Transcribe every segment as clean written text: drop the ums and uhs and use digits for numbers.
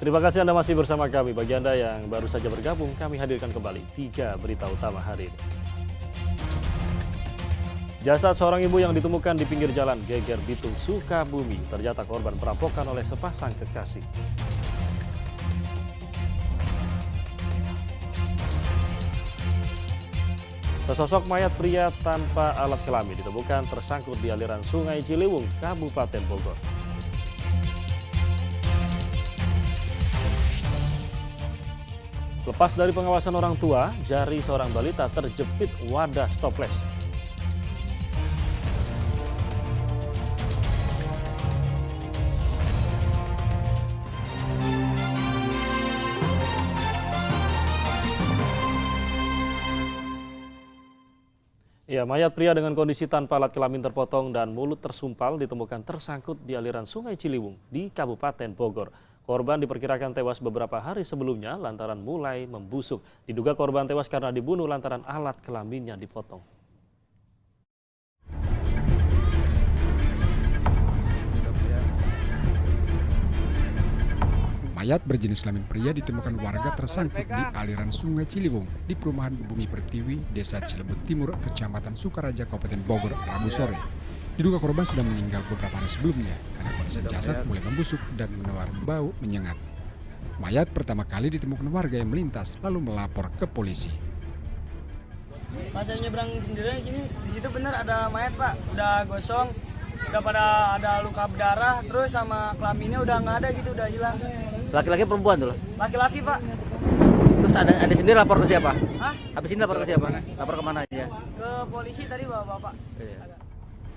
Terima kasih Anda masih bersama kami. Bagi Anda yang baru saja bergabung, kami hadirkan kembali 3 berita utama hari ini. Jasad seorang ibu yang ditemukan di pinggir jalan Geger Bitung, Sukabumi, ternyata korban perampokan oleh sepasang kekasih. Sesosok mayat pria tanpa alat kelamin ditemukan tersangkut di aliran Sungai Ciliwung, Kabupaten Bogor. Lepas dari pengawasan orang tua, jari seorang balita terjepit wadah stopless. Ya, mayat pria dengan kondisi tanpa alat kelamin terpotong dan mulut tersumpal ditemukan tersangkut di aliran Sungai Ciliwung di Kabupaten Bogor. Korban diperkirakan tewas beberapa hari sebelumnya lantaran mulai membusuk. Diduga korban tewas karena dibunuh lantaran alat kelaminnya dipotong. Mayat berjenis kelamin pria ditemukan warga tersangkut di aliran Sungai Ciliwung di perumahan Bumi Pertiwi, Desa Cilebut Timur, Kecamatan Sukaraja, Kabupaten Bogor, Rabu sore. Diduga korban sudah meninggal beberapa hari sebelumnya karena kondisi jasad mulai membusuk dan menebar bau menyengat. Mayat pertama kali ditemukan warga yang melintas lalu melapor ke polisi. Pas saya nyebrang sendiri di situ benar ada mayat Pak, udah gosong, udah pada ada luka berdarah, terus sama kelaminnya udah nggak ada gitu, udah hilang. Laki-laki perempuan tuh? Laki-laki Pak. Terus ada sendiri lapor ke siapa? Hah? Habis ini lapor ke siapa? Lapor kemana aja? Ke polisi tadi Bapak. Iya.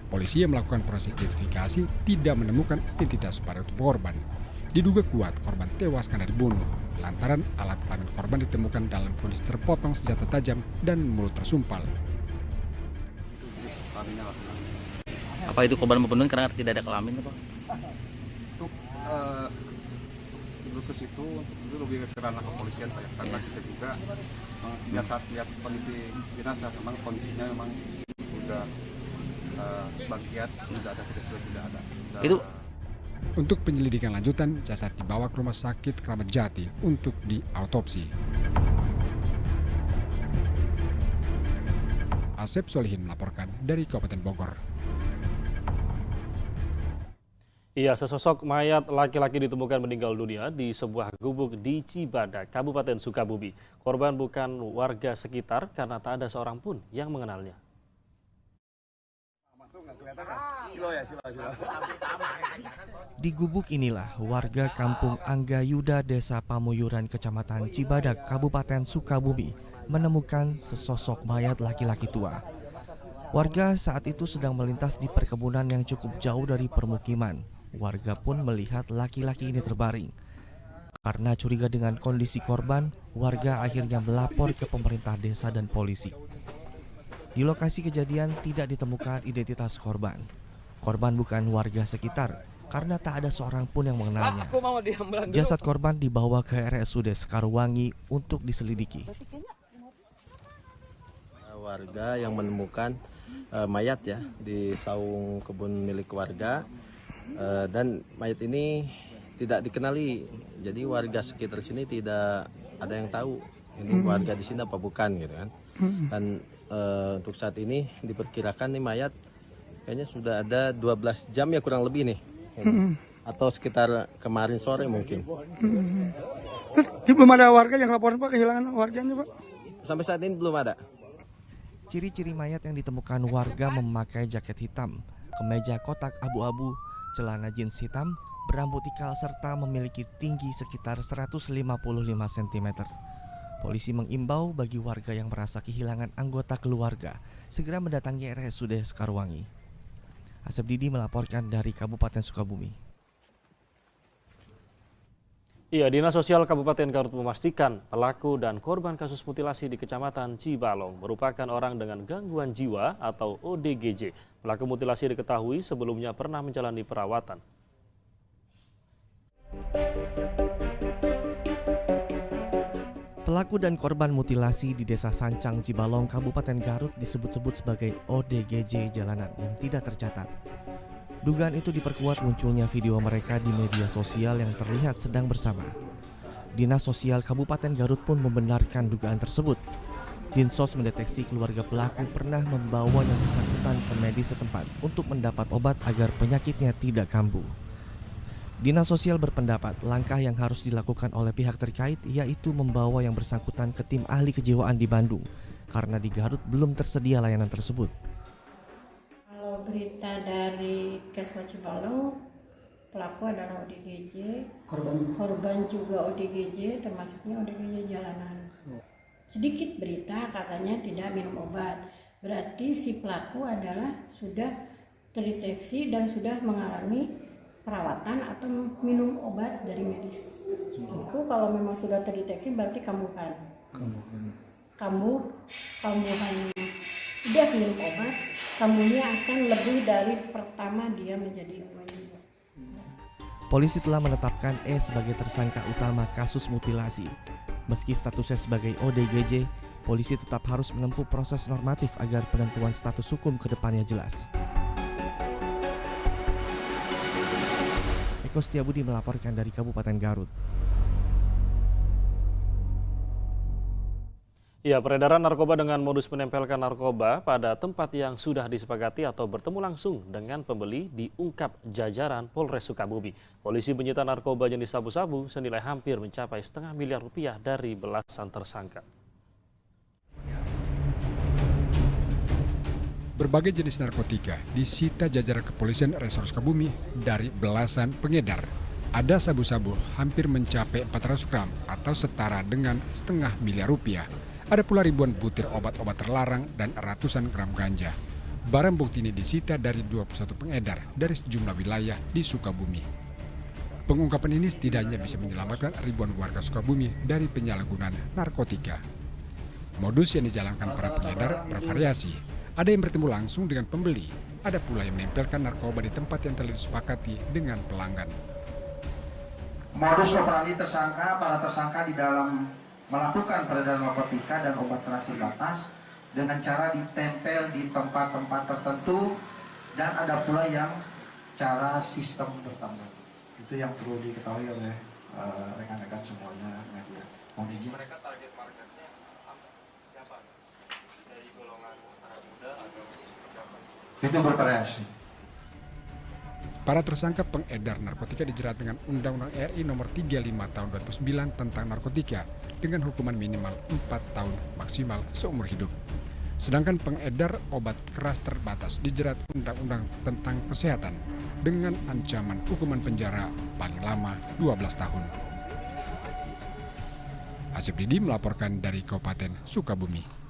Polisi yang melakukan proses identifikasi tidak menemukan identitas pada tubuh korban. Diduga kuat korban tewas karena dibunuh lantaran alat kelamin korban ditemukan dalam kondisi terpotong senjata tajam dan mulut tersumpal. Apa itu korban membunuh karena tidak ada kelamin Pak? Untuk khusus itu lebih ke ranah kepolisian Pak, karena kita juga saat lihat kondisi jenazah memang kondisinya memang sudah sebagian sudah ada, tidak ada. Itu untuk penyelidikan lanjutan, jasad dibawa ke Rumah Sakit Kramat Jati untuk diautopsi. Asep Solihin melaporkan dari Kabupaten Bogor. Iya, sesosok mayat laki-laki ditemukan meninggal dunia di sebuah gubuk di Cibadak, Kabupaten Sukabumi. Korban bukan warga sekitar karena tak ada seorang pun yang mengenalnya. Di gubuk inilah warga kampung Anggayuda, Desa Pamuyuran, Kecamatan Cibadak, Kabupaten Sukabumi menemukan sesosok mayat laki-laki tua. Warga saat itu sedang melintas di perkebunan yang cukup jauh dari permukiman. Warga pun melihat laki-laki ini terbaring. Karena curiga dengan kondisi korban, warga akhirnya melapor ke pemerintah desa dan polisi. Di lokasi kejadian tidak ditemukan identitas korban. Korban bukan warga sekitar karena tak ada seorang pun yang mengenalnya. Jasad korban dibawa ke RSUD Sekarwangi untuk diselidiki. Warga yang menemukan mayat ya di saung kebun milik warga, dan mayat ini tidak dikenali. Jadi warga sekitar sini tidak ada yang tahu ini warga di sini apa bukan gitu kan. Dan untuk saat ini diperkirakan nih mayat kayaknya sudah ada 12 jam ya kurang lebih nih. Atau sekitar kemarin sore mungkin. Terus belum ada warga yang laporan Pak kehilangan warganya Pak? Sampai saat ini belum ada. Ciri-ciri mayat yang ditemukan warga memakai jaket hitam, kemeja kotak abu-abu, celana jeans hitam, berambut ikal serta memiliki tinggi sekitar 155 cm. Polisi mengimbau bagi warga yang merasa kehilangan anggota keluarga segera mendatangi RSUD Sekarwangi. Asep Didi melaporkan dari Kabupaten Sukabumi. Iya, Dinas Sosial Kabupaten Garut memastikan pelaku dan korban kasus mutilasi di Kecamatan Cibalong merupakan orang dengan gangguan jiwa atau ODGJ. Pelaku mutilasi diketahui sebelumnya pernah menjalani perawatan. Pelaku dan korban mutilasi di Desa Sancang, Cibalong, Kabupaten Garut disebut-sebut sebagai ODGJ jalanan yang tidak tercatat. Dugaan itu diperkuat munculnya video mereka di media sosial yang terlihat sedang bersama. Dinas Sosial Kabupaten Garut pun membenarkan dugaan tersebut. Dinsos mendeteksi keluarga pelaku pernah membawa yang bersangkutan ke medis setempat untuk mendapat obat agar penyakitnya tidak kambuh. Dinas Sosial berpendapat langkah yang harus dilakukan oleh pihak terkait yaitu membawa yang bersangkutan ke tim ahli kejiwaan di Bandung karena di Garut belum tersedia layanan tersebut. Kalau berita dari Kesmas Cibalong, pelaku adalah ODGJ, korban juga ODGJ, termasuknya ODGJ jalanan. Sedikit berita katanya tidak minum obat, berarti si pelaku adalah sudah terdeteksi dan sudah mengalami perawatan atau minum obat dari medis. Itu kalau memang sudah terdeteksi berarti kambuhan. Kambuhan tidak minum obat, kambuhnya akan lebih dari pertama dia menjadi ODGJ. Polisi telah menetapkan E sebagai tersangka utama kasus mutilasi. Meski statusnya sebagai ODGJ, polisi tetap harus menempuh proses normatif agar penentuan status hukum ke depannya jelas. Eko Setiabudi melaporkan dari Kabupaten Garut. Ya, peredaran narkoba dengan modus menempelkan narkoba pada tempat yang sudah disepakati atau bertemu langsung dengan pembeli diungkap jajaran Polres Sukabumi. Polisi menyita narkoba jenis sabu-sabu senilai hampir mencapai setengah miliar rupiah dari belasan tersangka. Berbagai jenis narkotika disita jajaran kepolisian Resor Sukabumi dari belasan pengedar. Ada sabu-sabu hampir mencapai 400 gram atau setara dengan setengah miliar rupiah. Ada pula ribuan butir obat-obat terlarang dan ratusan gram ganja. Barang bukti ini disita dari 21 pengedar dari sejumlah wilayah di Sukabumi. Pengungkapan ini setidaknya bisa menyelamatkan ribuan warga Sukabumi dari penyalahgunaan narkotika. Modus yang dijalankan para pengedar bervariasi. Ada yang bertemu langsung dengan pembeli, ada pula yang menempelkan narkoba di tempat yang telah disepakati dengan pelanggan. Modus operandi para tersangka di dalam melakukan peredaran narkotika dan obat keras terbatas dengan cara ditempel di tempat-tempat tertentu dan ada pula yang cara sistem bertambah. Itu yang perlu diketahui oleh rekan-rekan semuanya. Mohon izin. Mereka target marketnya siapa? Dari golongan anak muda atau siapa? Itu bervariasi. Para tersangka pengedar narkotika dijerat dengan Undang-Undang RI Nomor 35 Tahun 2009 tentang narkotika dengan hukuman minimal 4 tahun maksimal seumur hidup. Sedangkan pengedar obat keras terbatas dijerat Undang-Undang tentang Kesehatan dengan ancaman hukuman penjara paling lama 12 tahun. Asep Didi melaporkan dari Kabupaten Sukabumi.